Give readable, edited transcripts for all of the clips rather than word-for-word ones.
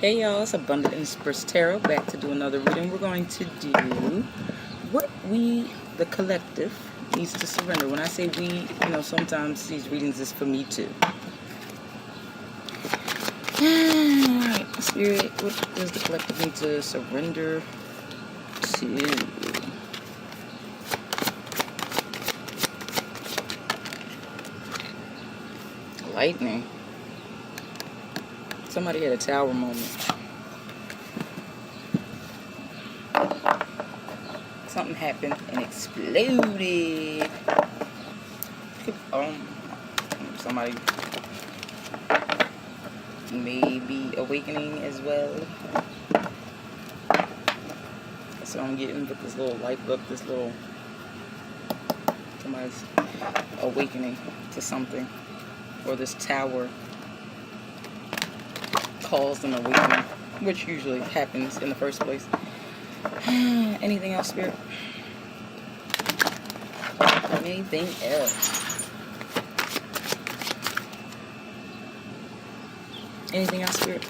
Hey y'all, it's Abundant Inspirits Tarot back to do another reading. We're going to do what we, the collective, needs to surrender. When I say we, sometimes these readings is for me too. Alright, Spirit, what does the collective need to surrender to? Lightning. Somebody had a tower moment. Something happened and exploded. Somebody may be awakening as well. That's what I'm getting with this little light book. Somebody's awakening to something, or this tower caused an awakening, which usually happens in the first place. Anything else, Spirit? Anything else? Anything else, Spirit?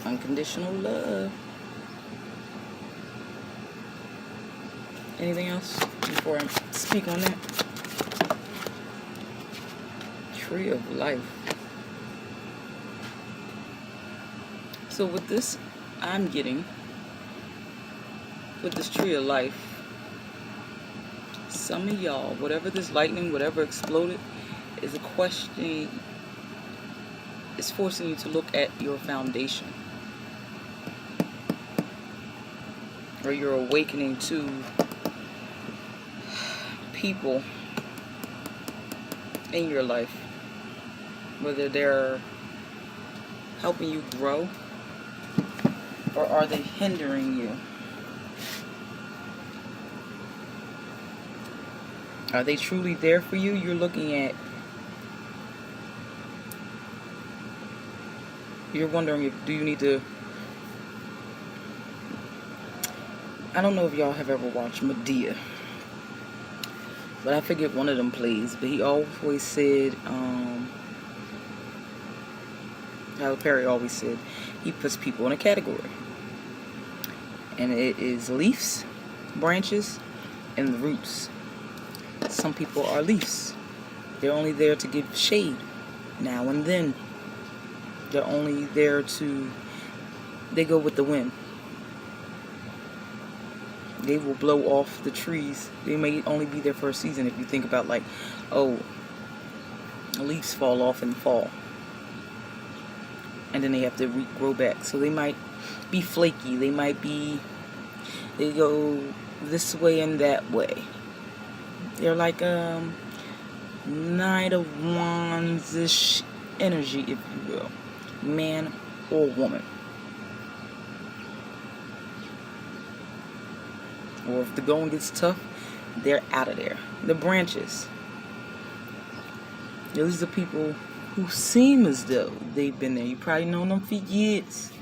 Unconditional love. Anything else before I speak on that? Tree of life. So with this, I'm getting, with this tree of life, some of y'all, whatever this lightning, whatever exploded, is a question, is forcing you to look at your foundation. Or you're awakening to people in your life, whether they're helping you grow or are they hindering you. Are they truly there for you? You're looking at, you're wondering do you need to, I don't know if y'all have ever watched Medea, but I forget one of them plays, but he always said, Tyler Perry always said, he puts people in a category. And it is leaves, branches, and the roots. Some people are leaves. They're only there to give shade now and then. They're only there to, they go with the wind. They will blow off the trees. They may only be there for a season. If you think about leaves fall off in the fall, and then they have to regrow back. So they might be flaky. They go this way and that way. They're like Knight of Wands-ish energy, if you will, man or woman. Or if the going gets tough, they're out of there. The branches. These are people who seem as though they've been there. You probably known them for years.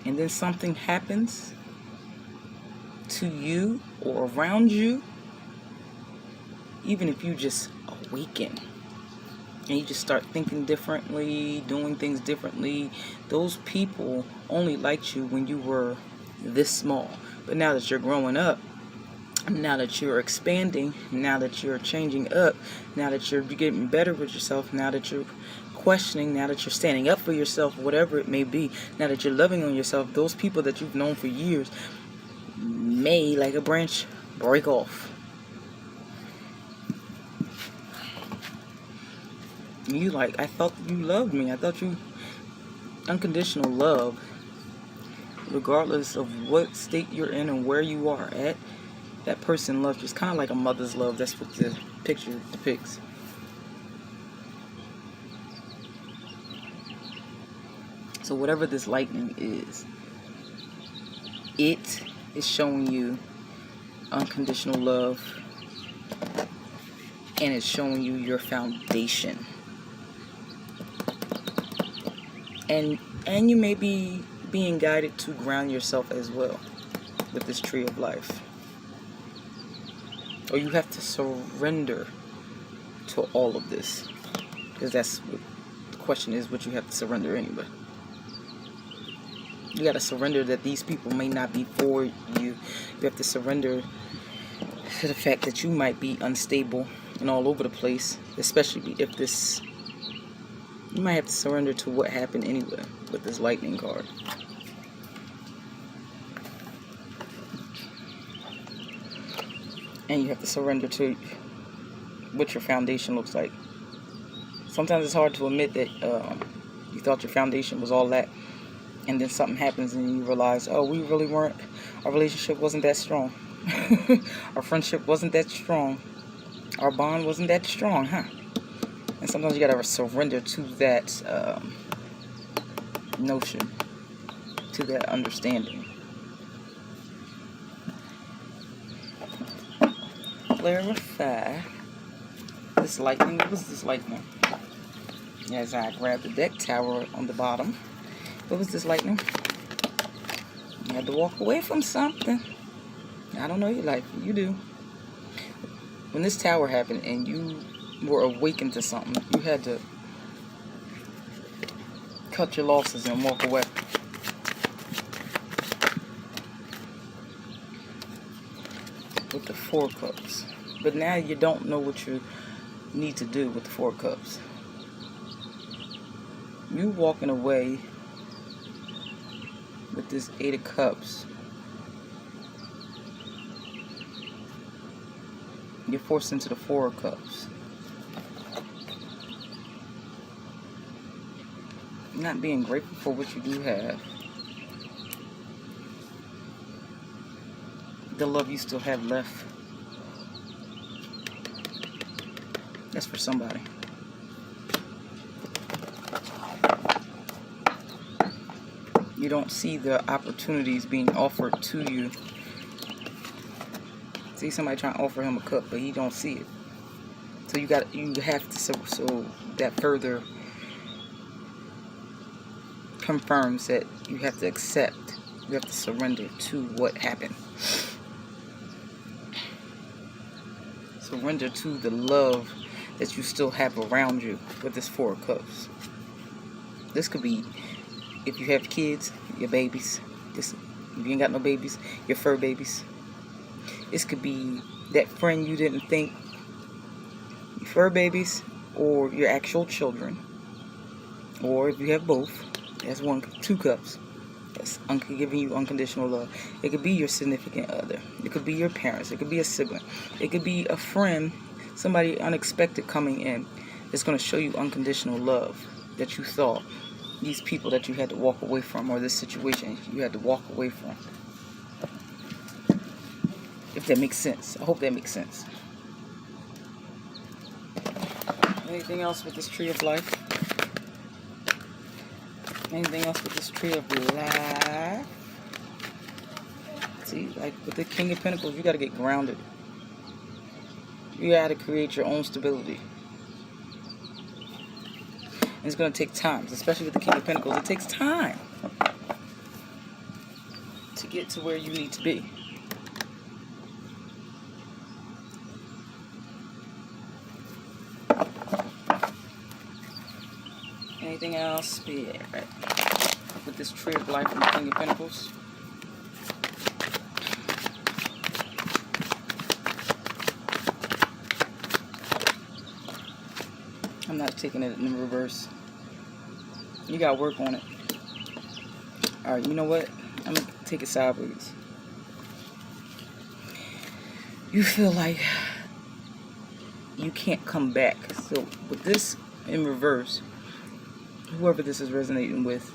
And then something happens to you or around you. Even if you just awaken and you just start thinking differently, doing things differently, those people only liked you when you were this small. But now that you're growing up, now that you're expanding, now that you're changing up, now that you're getting better with yourself, now that you're questioning, now that you're standing up for yourself, whatever it may be, now that you're loving on yourself, those people that you've known for years may, like a branch, break off. You like, I thought you loved me. I thought you, unconditional love, regardless of what state you're in and where you are at, that person loves you. It's kind of like a mother's love. That's what the picture depicts. So whatever this lightning is, it is showing you unconditional love, and it's showing you your foundation. And you may be being guided to ground yourself as well with this tree of life. Or you have to surrender to all of this. Because that's what the question is, what you have to surrender anyway. You got to surrender that these people may not be for you. You have to surrender to the fact that you might be unstable and all over the place, especially if this... You might have to surrender to what happened anyway with this lightning card. And you have to surrender to what your foundation looks like. Sometimes it's hard to admit that you thought your foundation was all that, and then something happens and you realize, oh, we really weren't, our relationship wasn't that strong. Our friendship wasn't that strong. Our bond wasn't that strong, huh? And sometimes you gotta surrender to that notion, to that understanding. Clarify this lightning. What was this lightning? As I grabbed the deck tower on the bottom. What was this lightning? You had to walk away from something. I don't know your life. You do. When this tower happened and you were awakened to something, you had to cut your losses and walk away. With the 4 cups. But now you don't know what you need to do with the 4 cups. You walking away with this 8 of cups. You're forced into the 4 of cups. Not being grateful for what you do have. The love you still have left. That's for somebody. You don't see the opportunities being offered to you. See somebody trying to offer him a cup, but he don't see it. So you have to, so that further confirms that you have to accept, you have to surrender to what happened. Surrender to the love that you still have around you with this 4 of cups. This could be, if you have kids, your babies. If you ain't got no babies, your fur babies. This could be that friend you didn't think, your fur babies, or your actual children. Or if you have both, that's 2 cups. That's giving you unconditional love. It could be your significant other. It could be your parents. It could be a sibling. It could be a friend, somebody unexpected coming in. It's going to show you unconditional love that you thought. These people that you had to walk away from, or this situation you had to walk away from. If that makes sense. I hope that makes sense. Anything else with this tree of life? Anything else with this tree of life? See, like with the King of Pentacles, you got to get grounded. You got to create your own stability. And it's going to take time, especially with the King of Pentacles. It takes time to get to where you need to be. Anything else? Yeah, right. With this tree of life and the King of Pentacles. I'm not taking it in reverse. You gotta work on it. Alright, you know what? I'm gonna take it sideways. You feel like you can't come back. So with this in reverse, whoever this is resonating with,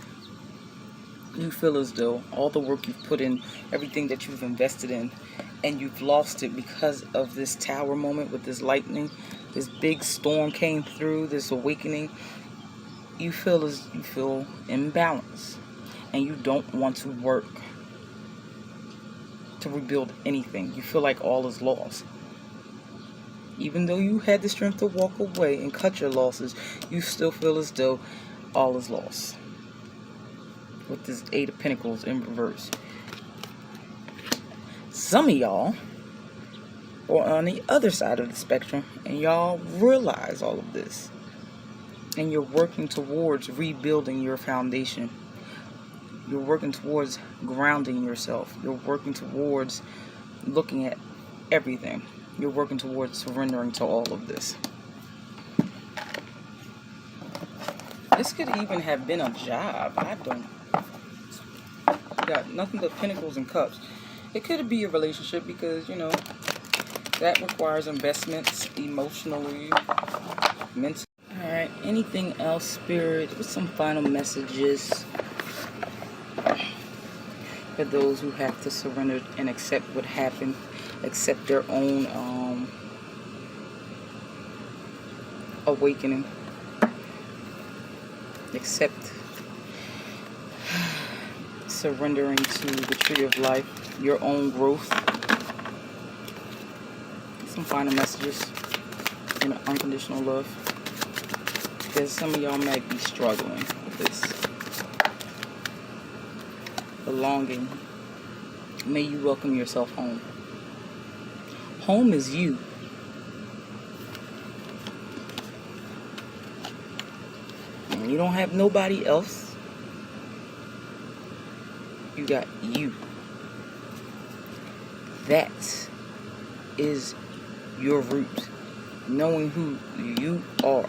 you feel as though all the work you've put in, everything that you've invested in, and you've lost it because of this tower moment with this lightning. This big storm came through, this awakening. You feel imbalanced, and you don't want to work to rebuild anything. You feel like all is lost. Even though you had the strength to walk away and cut your losses, you still feel as though all is lost. With this 8 of Pentacles in reverse. Some of y'all are on the other side of the spectrum, and y'all realize all of this. And you're working towards rebuilding your foundation. You're working towards grounding yourself. You're working towards looking at everything. You're working towards surrendering to all of this. This could even have been a job. I don't. Got nothing but pentacles and cups. It could be a relationship because, you know, that requires investments emotionally, mentally. Alright, anything else, Spirit? With some final messages for those who have to surrender and accept what happened, accept their own awakening, accept surrendering to the tree of life, your own growth. Some final messages in unconditional love, because some of y'all might be struggling with this. Belonging. May you welcome yourself home. Home is you. And you don't have nobody else. You got you. That is your root. Knowing who you are,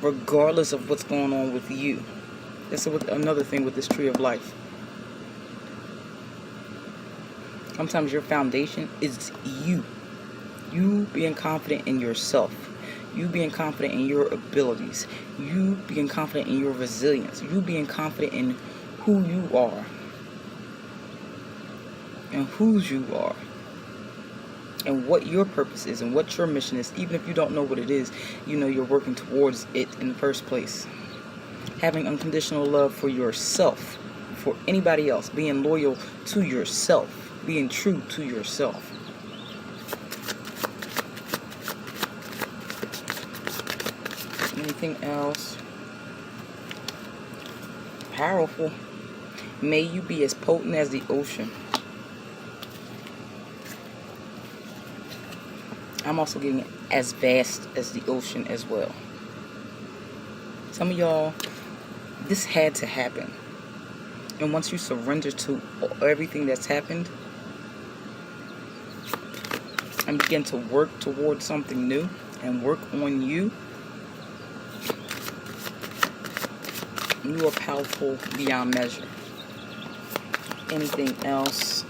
regardless of what's going on with you. That's another thing with this tree of life. Sometimes your foundation is you. You being confident in yourself. You being confident in your abilities. You being confident in your resilience. You being confident in who you are. And whose you are. And what your purpose is and what your mission is. Even if you don't know what it is, you know you're working towards it in the first place. Having unconditional love for yourself, for anybody else. Being loyal to yourself. Being true to yourself. Anything else? Powerful. May you be as potent as the ocean. I'm also getting as vast as the ocean as well. Some of y'all, this had to happen. And once you surrender to everything that's happened and begin to work towards something new and work on you, you are powerful beyond measure. Anything else?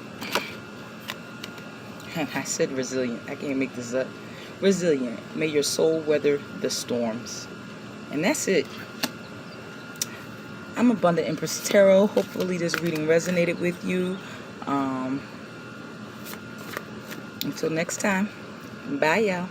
I said resilient. I can't make this up. Resilient. May your soul weather the storms. And that's it. I'm Abundant Empress Tarot. Hopefully this reading resonated with you. Until next time. Bye, y'all.